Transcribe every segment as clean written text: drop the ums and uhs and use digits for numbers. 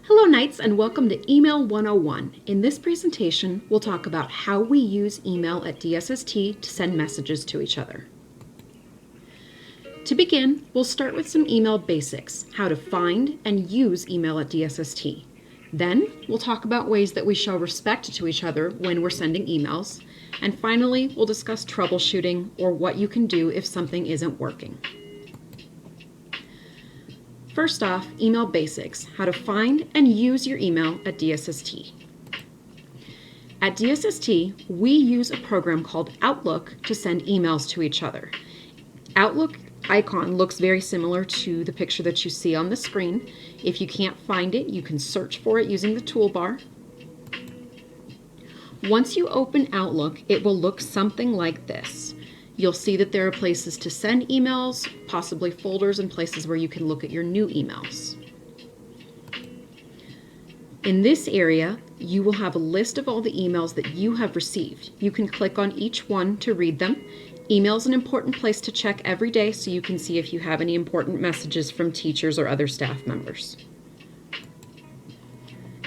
Hello Knights and welcome to Email 101. In this presentation, we'll talk about how we use email at DSST to send messages to each other. To begin, we'll start with some email basics, how to find and use email at DSST. Then, we'll talk about ways that we show respect to each other when we're sending emails. And finally, we'll discuss troubleshooting or what you can do if something isn't working. First off, email basics, how to find and use your email at DSST. At DSST, we use a program called Outlook to send emails to each other. Outlook icon looks very similar to the picture that you see on the screen. If you can't find it, you can search for it using the toolbar. Once you open Outlook, it will look something like this. You'll see that there are places to send emails, possibly folders and places where you can look at your new emails. In this area, you will have a list of all the emails that you have received. You can click on each one to read them. Email is an important place to check every day so you can see if you have any important messages from teachers or other staff members.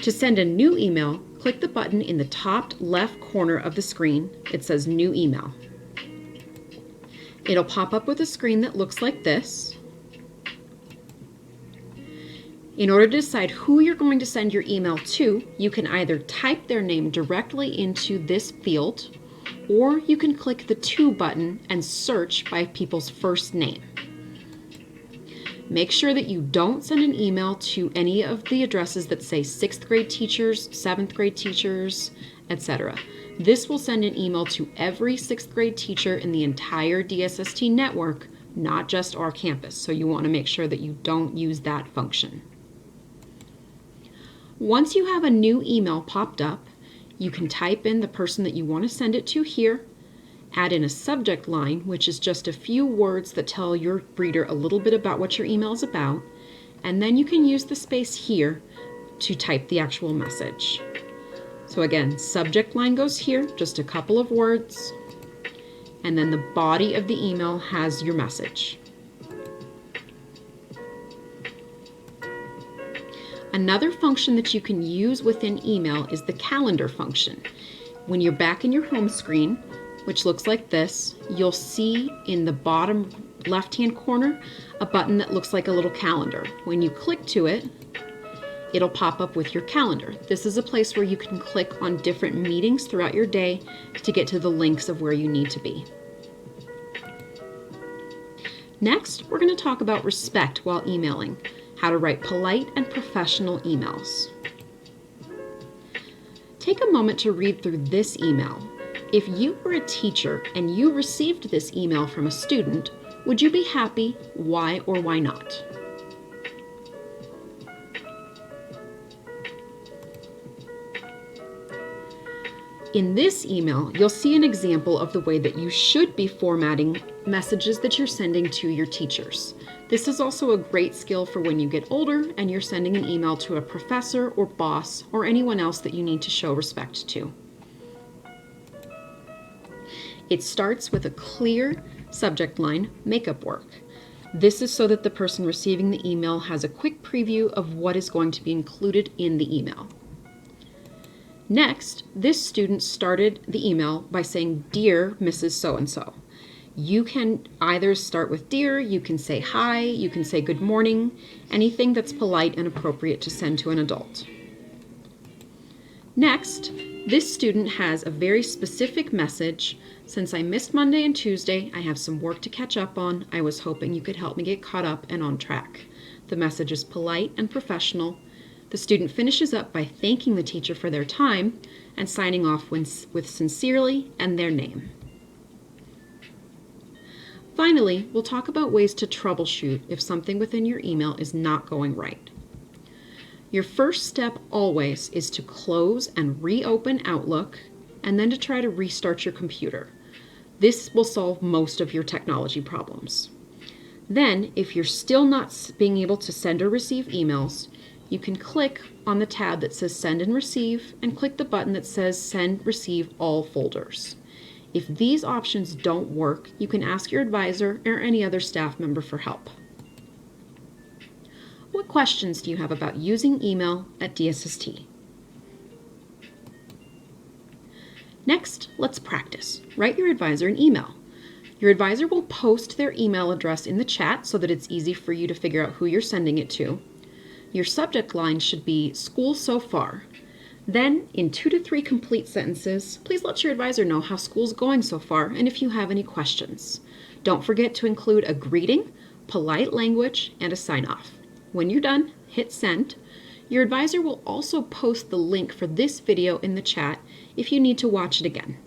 To send a new email, click the button in the top left corner of the screen. It says New Email. It'll pop up with a screen that looks like this. In order to decide who you're going to send your email to, you can either type their name directly into this field, or you can click the To button and search by people's first name. Make sure that you don't send an email to any of the addresses that say 6th grade teachers, 7th grade teachers, etc. This will send an email to every 6th grade teacher in the entire DSST network, not just our campus, so you want to make sure that you don't use that function. Once you have a new email popped up, you can type in the person that you want to send it to here, add in a subject line, which is just a few words that tell your reader a little bit about what your email is about, and then you can use the space here to type the actual message. So again, subject line goes here, just a couple of words, and then the body of the email has your message. Another function that you can use within email is the calendar function. When you're back in your home screen, which looks like this, you'll see in the bottom left-hand corner a button that looks like a little calendar. When you click to it, it'll pop up with your calendar. This is a place where you can click on different meetings throughout your day to get to the links of where you need to be. Next, we're going to talk about respect while emailing, how to write polite and professional emails. Take a moment to read through this email. If you were a teacher and you received this email from a student, would you be happy? Why or why not? In this email, you'll see an example of the way that you should be formatting messages that you're sending to your teachers. This is also a great skill for when you get older and you're sending an email to a professor or boss or anyone else that you need to show respect to. It starts with a clear subject line, makeup work. This is so that the person receiving the email has a quick preview of what is going to be included in the email. Next, this student started the email by saying, "Dear Mrs. So-and-so." You can either start with dear, you can say hi, you can say good morning, anything that's polite and appropriate to send to an adult. Next, this student has a very specific message. "Since I missed Monday and Tuesday, I have some work to catch up on. I was hoping you could help me get caught up and on track." The message is polite and professional. The student finishes up by thanking the teacher for their time and signing off with sincerely and their name. Finally, we'll talk about ways to troubleshoot if something within your email is not going right. Your first step always is to close and reopen Outlook and then to try to restart your computer. This will solve most of your technology problems. Then, if you're still not being able to send or receive emails, you can click on the tab that says Send and Receive and click the button that says Send, Receive All Folders. If these options don't work, you can ask your advisor or any other staff member for help. What questions do you have about using email at DSST? Next, let's practice. Write your advisor an email. Your advisor will post their email address in the chat so that it's easy for you to figure out who you're sending it to. Your subject line should be "School so far." Then, in 2 to 3 complete sentences, please let your advisor know how school's going so far and if you have any questions. Don't forget to include a greeting, polite language, and a sign-off. When you're done, hit send. Your advisor will also post the link for this video in the chat if you need to watch it again.